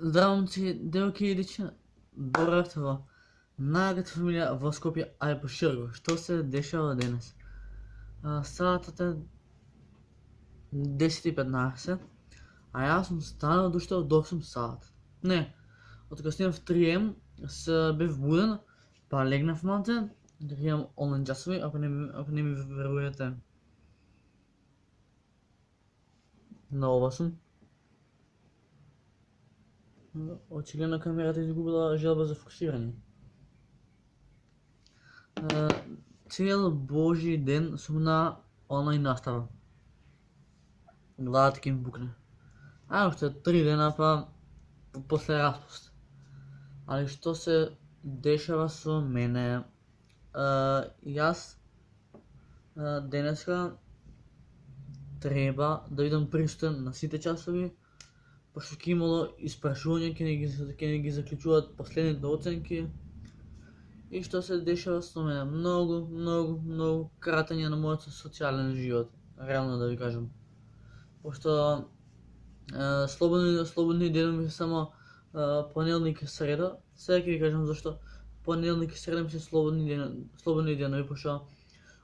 Здраво, момци, девойки и дечица. Добро утро во најагата фамилија во Скопје, а и пошироко. Што се дешава денес? Саатот е 10:15, а јас сум станал уште од 8 сат. Не, од кога снимав 3M, се бев буден, па легнав малце, да имам онлайн часови, ако не ми верувате. На ова сум. Очигледно камерата изгубила желба за фокусирање. Цел божи ден сум на онлайн настава. Главата ќе ми букне. Уште 3 дена па после распуст. Али што се дешава со мене? Јас денеска треба да бидам присутен на сите часови, пошто ќе имало испрашување, ќе ги заклучуваат последните оценки. И што се дешава со мене? Многу кратење на мојот социјален живот, реално да ви кажам. Пошто слободни денови се само понеделник и среда. Сега ќе ви кажам зашто понеделник и среда ми се слободни денови, пошто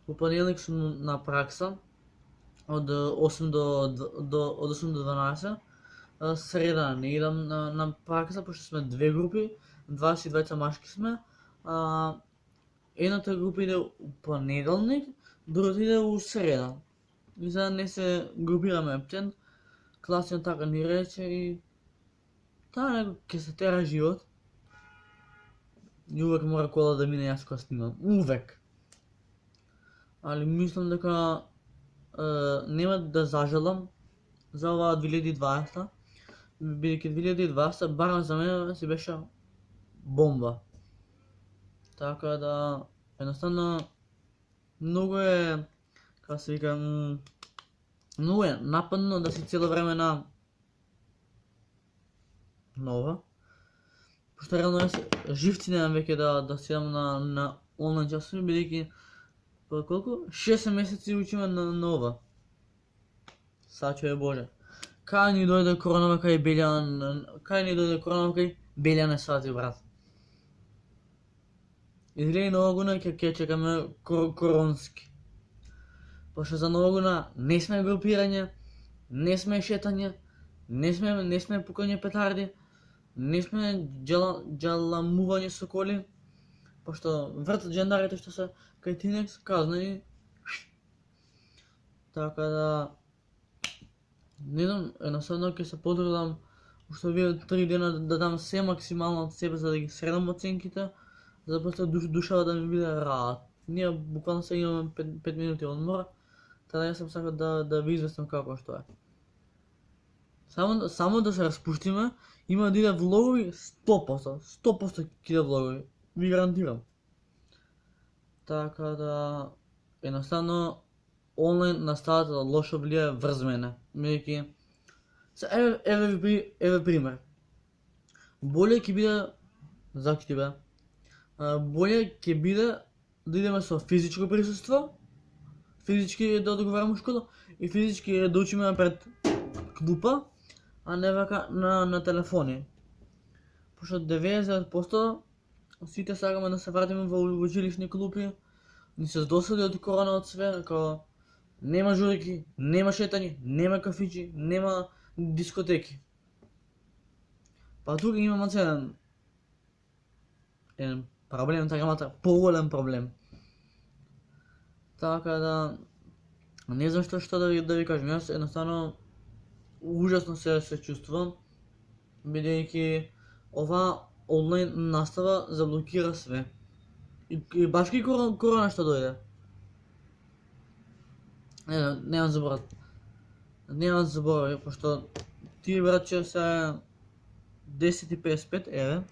у понеделник сум на пракса од 8 до 12. Среда не идам на пракса, пошто сме две групи, 22 машки сме. Едната група иде у понеделник, другата иде у среда. И за не се групираме ептен, класен така ни рече и таа него ќе се тера живот. И увек мора кола да мине јас кога снимам, увек. Али мислам дека нема да зажалам за оваа 2020, бидејќи 2020 барем за мене си беше бомба. Така да, едноставно, многу е, како се вика, многу е нападно да си цело време на ова. Пошто реално јас живци немам веќе да седам на онлайн часови, бидејќи колку? 6 месеци учиме на ова. Сачуве Боже. Кај ни дојде коронава кај Белја не свати, брат. Изгледа и нова година ќе чекаме коронски. Пошто за нова година не сме групирање, не сме шетање, не сме пукање петарди, не сме джаламување со коли, пошто вртат джендарите што се кај Тинекс, казнени. Така да, не знам, едноставно ќе се потрудам уште овие 3 дена да дам се максимално од себе за да ги средам оценките, за да после душава да ми биде раат. Ние буквално сега имаме 5 минути одмора, така да јас сам сакал да ви известам како што е. Само да се распуштиме, има да иде влогови 100% ќе иде влогови, ви гарантирам. Така да, едноставно, онлайн наставата лошо влијае врз мене, бидејќи еве пример. Боле ќе биде, закити бе, боле ќе биде да идеме со физичко присуство, физички да одговараме у школа и физички да учиме пред клупа, а не вака на телефони. Пошто 90% сите сакаме да се вратиме во училишни клупи, ни се досади од корона од све, како нема журки, нема шетање, нема кафичи, нема дискотеки. Па тука имаме еден проблем, така поголем проблем. Така да, не знам што да ви кажам, јас едноставно ужасно се чувствувам, бидејќи ова онлайн настава заблокира све. И баш ки корона што дојде. Немам заборави, пошто тие братче се 10:55, еве.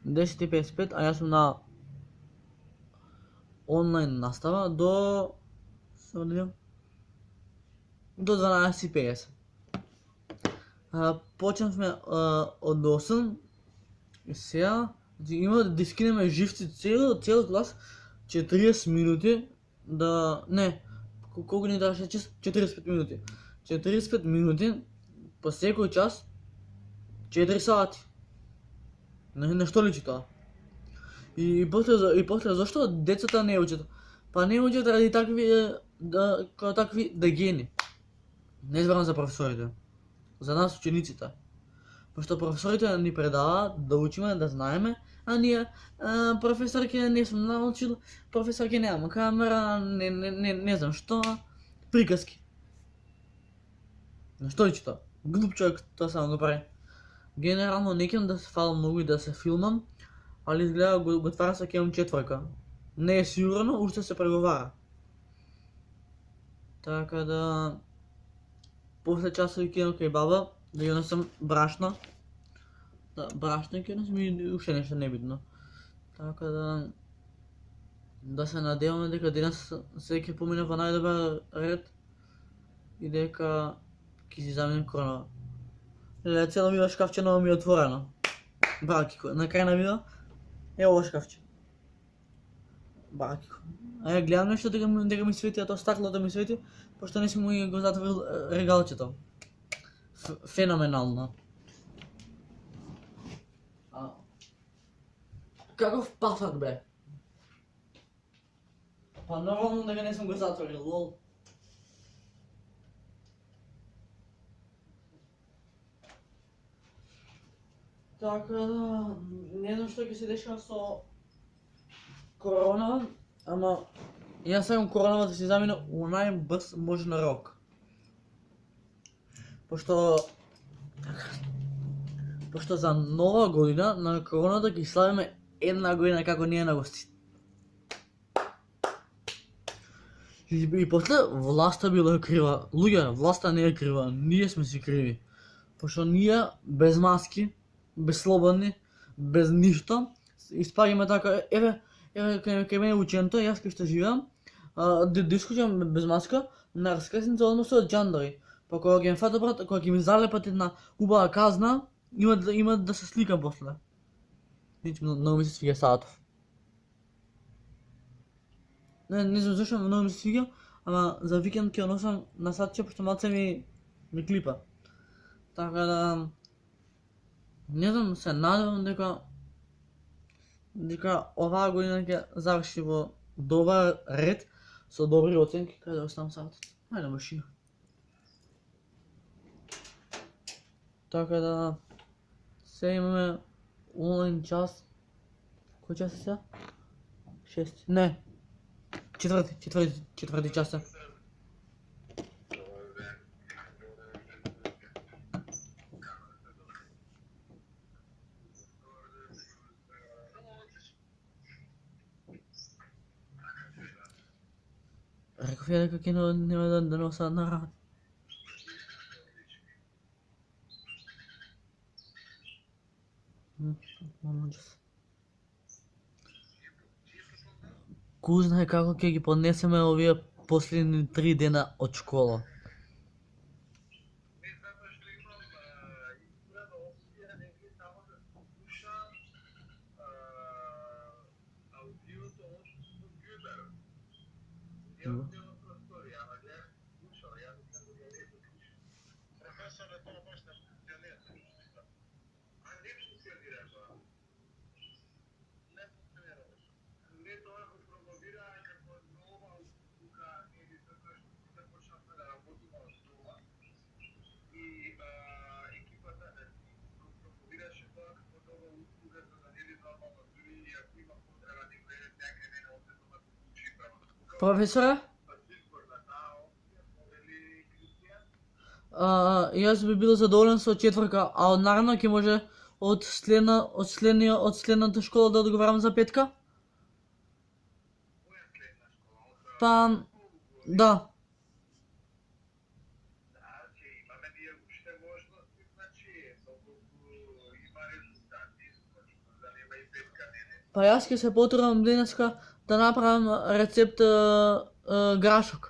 10:55, а јас сум на онлайн настава до 12:50. Почнавме од 8 и сега има да скинеме живци цел клас 40 минути да не, колку ни требаше 45 минути. 45 минути по секој час 4 сати. На што личи тоа? И после зашто децата не учат? Па не учат ради такви дегени. Не зборам за професорите. За нас учениците. Пошто професорите ни предаваат да учиме, да знаеме, а ние професорке не сум научил, професорке немам камера, не знам што, приказки. На што личи тоа? Глуп човек тоа само го прави. Генерално не ќам да се фалам многу и да се филмам, али изгледа го твара со ќе четврка. Не е сигурно, уште се преговара. Така да после часови ќе кај баба, да ја носам брашно. Да, брашно ќе носам и уште нешто небитно. Така да се надеваме дека денес се ќе помине во најдобар ред и дека ќе си заменим коронава. Леле, цело ми шкафче ново ми е отворено. Бакико, на крај на видео е ово шкафче. Бакико. А ја гледам нешто дека ми свети, а тоа стаклото ми свети, пошто не си му го затворил регалчето. Феноменално. Каков пафак бе? Па нормално дека не сум го затворил, лол. Така да, не знам што ќе се дешава со корона, ама јас сакам коронава да се замине у најбрз можен рок. Пошто за нова година на короната ќе славиме една година како ние на гости. И после власта била крива. Луѓе, власта не е крива, ние сме си криви. Пошто ние без маски, без слободни, без ништо, испаѓаме така, еве кај мене ученто, јас кај што живеам, да искучам без маска, на раскресница односно од џандари. Па кога ќе ме фатат брат, кога ќе ми залепат една убава казна, има да се сликам после. Многу ми се свиѓа Саатов. Не знам зашто многу ми се свиѓа, ама за викенд ќе носам на сатче, пошто малце ми клипа. Така да не знам, се надевам дека оваа година ќе заврши во добар ред, со добри оценки, кај да оставам Саатот. Ајде машина. Така да се имаме онлайн час. Кој час е сега? 6. Не. Четврти час е. Реков ја дека ќе нема да носат на работа. Ку знае како ќе ги поднесеме овие последни 3 дена од школа. Професора? Јас би бил задоволен со четврка, а од наредно ќе може од следната школа да одговарам за петка? Па, да. Па јас ќе се потрудам денеска да направам рецепт грашок.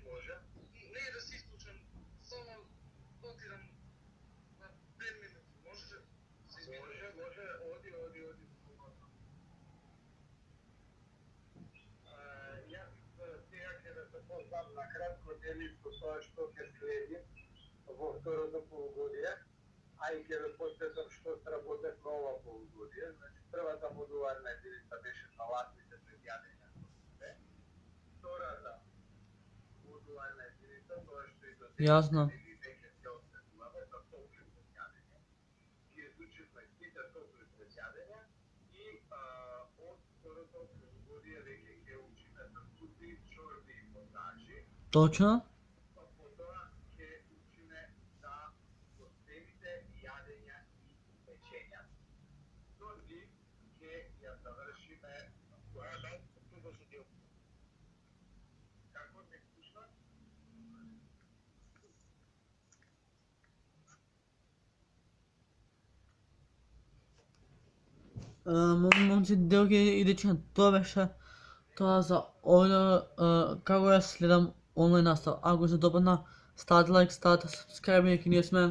може. Не е да си изключен, само отидам на 5 минути. Може ли? Може, оди. Јас сега ќе да се познам на кратко делишко тоа што ќе следи во второто полугодие, а и ќе ве посветам што сработев на ова полугодие. Значи, првата модуларна единица беше на латвите пред јадење. Втората модуларна единица, тоа што и до Јасно. или веќе се осветуваме за поглед пред јадење. Ги изучивме сите поглед пред јадење и од второто полугодие веќе ќе учиме за супи, чорби и потажи. Точно? Потоа ќе учиме за гостевите јадења и печења. Този ќе ја завршиме тука се дел. Како се слуша? Момци, други идечен, тоа беше тоа за овде како ја следам онлайн настава. Ако се допадна, ставате лайк, ставате subscribe, јаки ние сме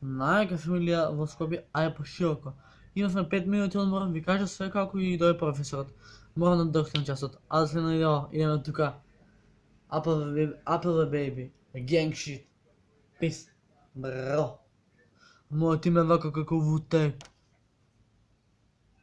најака фамилија во Скопје, а е пошироко. Имавме 5 минути одмор, ви кажа све како и дојде професорот. Морам да дохнем часот, а за следно видео идеме тука. Apple baby, gang shit. Peace. Бро. Мојот име вака како Wu-Tang.